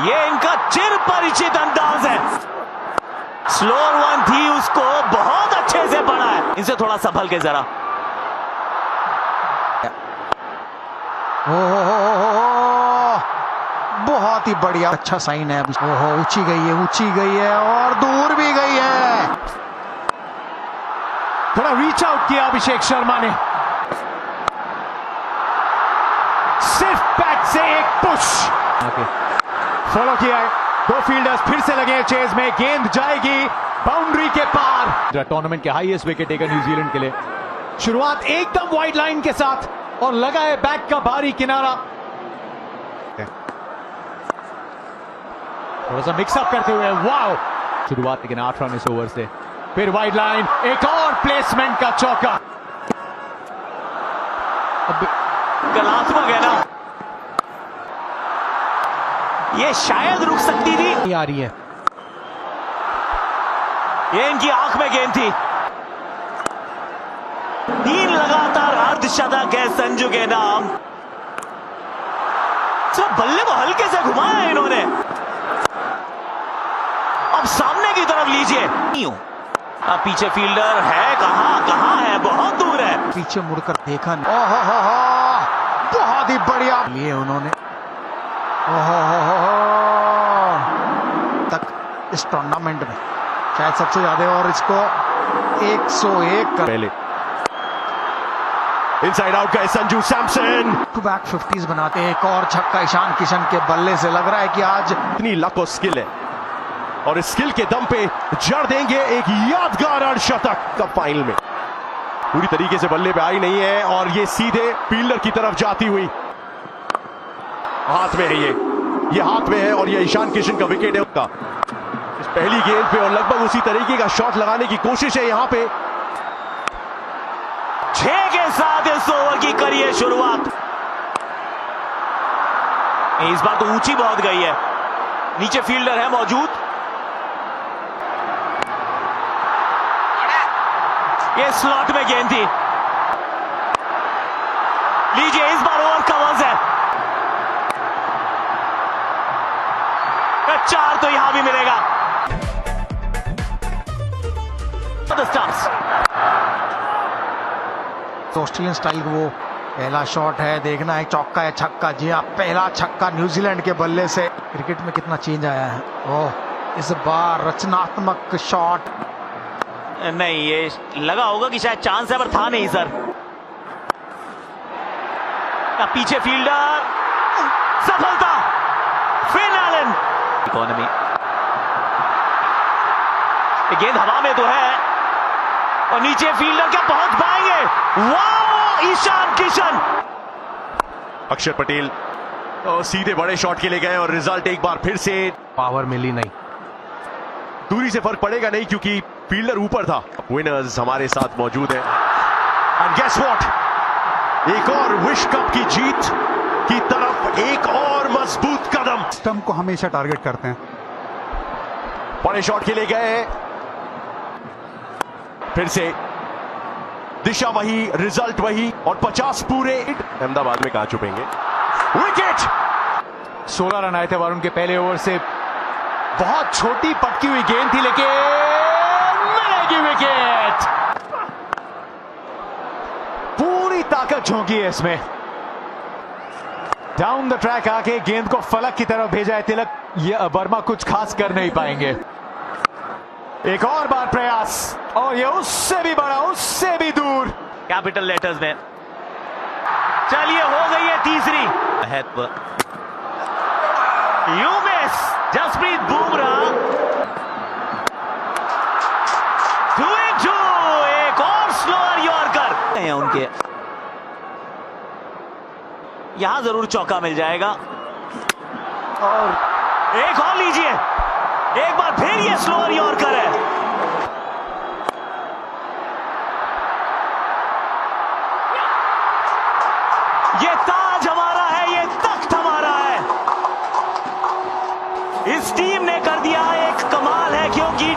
ये इनका चिर परिचित अंदाज है। स्लोअर वन थी, उसको बहुत अच्छे से पढ़ा है। इनसे थोड़ा संभल के जरा। बहुत ही बढ़िया, अच्छा साइन है। ओहो, ऊंची गई है और दूर भी गई है। थोड़ा रीच आउट किया अभिषेक शर्मा ने, सिर्फ बैट से एक पुश फॉलो किया है। दो फील्डर्स फिर से लगे चेज में, गेंद जाएगी बाउंड्री के पार। टूर्नामेंट के हाईएस्ट विकेट टेकर न्यूजीलैंड के लिए। शुरुआत एकदम वाइड लाइन के साथ और लगा है बैट का भारी किनारा। थोड़ा सा मिक्सअप करते हुए, वाओ शुरुआत, लेकिन 8 रन इस ओवर से। फिर वाइड लाइन, एक और प्लेसमेंट का चौका। कलात्मक है ना, ये शायद रुक सकती थी। आ रही है, ये इनकी आंख में गेंद थी। 3 लगातार अर्धशतक है संजू के नाम। सिर्फ बल्ले को हल्के से घुमाया है इन्होंने। अब सामने की तरफ लीजिए। अब पीछे फील्डर है, कहां है, बहुत दूर है। पीछे मुड़कर देखा, ओहो, बहुत ही बढ़िया लिए उन्होंने। तक इस टूर्नामेंट में शायद सबसे ज्यादा, और इसको 101 पहले इनसाइड आउट का Sanju Samson. To back 50s बनाते। एक और छक्का ईशान किशन के बल्ले से। लग रहा है कि आज इतनी लक और स्किल है, और इस स्किल के दम पे जड़ देंगे एक यादगार अर्धशतक। कप फाइनल में पूरी तरीके से बल्ले पे आई नहीं है, और ये सीधे फील्डर की तरफ जाती हुई हाथ में है। ये हाथ में है, और ये ईशान किशन का विकेट है उसका। इस पहली गेंद पे और लगभग उसी तरीके का शॉट लगाने की कोशिश है यहां पे। 6 के साथ इस ओवर की करिए शुरुआत। इस बार तो ऊंची बहुत गई है, नीचे फील्डर है मौजूद। ये स्लॉट में गेंद थी। लीजिए, इस बार ओवर कवर्स है। 4 तो यहां भी मिलेगा। ऑस्ट्रेलियन स्टाइल वो पहला शॉट है। देखना है चौका है छक्का। जी हाँ, पहला छक्का न्यूजीलैंड के बल्ले से। क्रिकेट में कितना चेंज आया है। ओह, इस बार रचनात्मक शॉट नहीं, ये लगा होगा कि शायद चांस है, पर था नहीं सर। पीछे फील्डर, सफलता। Finn Allen, economy. गेंद हवा में तो है, और नीचे फील्डर क्या पहुंच पाएंगे। वाह, ईशान किशन। अक्षर पटेल सीधे बड़े शॉट के लिए गए, और रिजल्ट एक बार फिर से पावर मिली नहीं। दूरी से फर्क पड़ेगा नहीं, क्योंकि फील्डर ऊपर था। विनर्स हमारे साथ मौजूद है, एंड गेस व्हाट, एक और विश्व कप की जीत की तरफ एक और मजबूत कदम। स्टंप को हमेशा टारगेट करते हैं। बड़े शॉट के लिए गए, फिर से दिशा वही, रिजल्ट वही, और 50 पूरे। अहमदाबाद में कहां छुपेंगे। विकेट। 16 रन आए थे वरुण के पहले ओवर से। बहुत छोटी पटकी हुई गेंद थी, लेकिन मिलेगी विकेट। पूरी ताकत झोंकी है इसमें। डाउन द ट्रैक आके गेंद को फलक की तरफ भेजा है तिलक। ये वर्मा कुछ खास कर नहीं पाएंगे। एक और बार प्रयास, और ये उससे भी बड़ा, उससे भी दूर। कैपिटल लेटर्स में। चलिए, हो गई है तीसरी। You miss. जसप्रीत बुमराह 2-2। एक और स्लोअर यॉर्कर है उनके। यहां जरूर चौका मिल जाएगा, और एक और लीजिए। एक बार फिर ये स्लोअर यॉर्कर है। ये ताज हमारा है, ये तख्त हमारा है। इस टीम ने कर दिया एक कमाल है, क्योंकि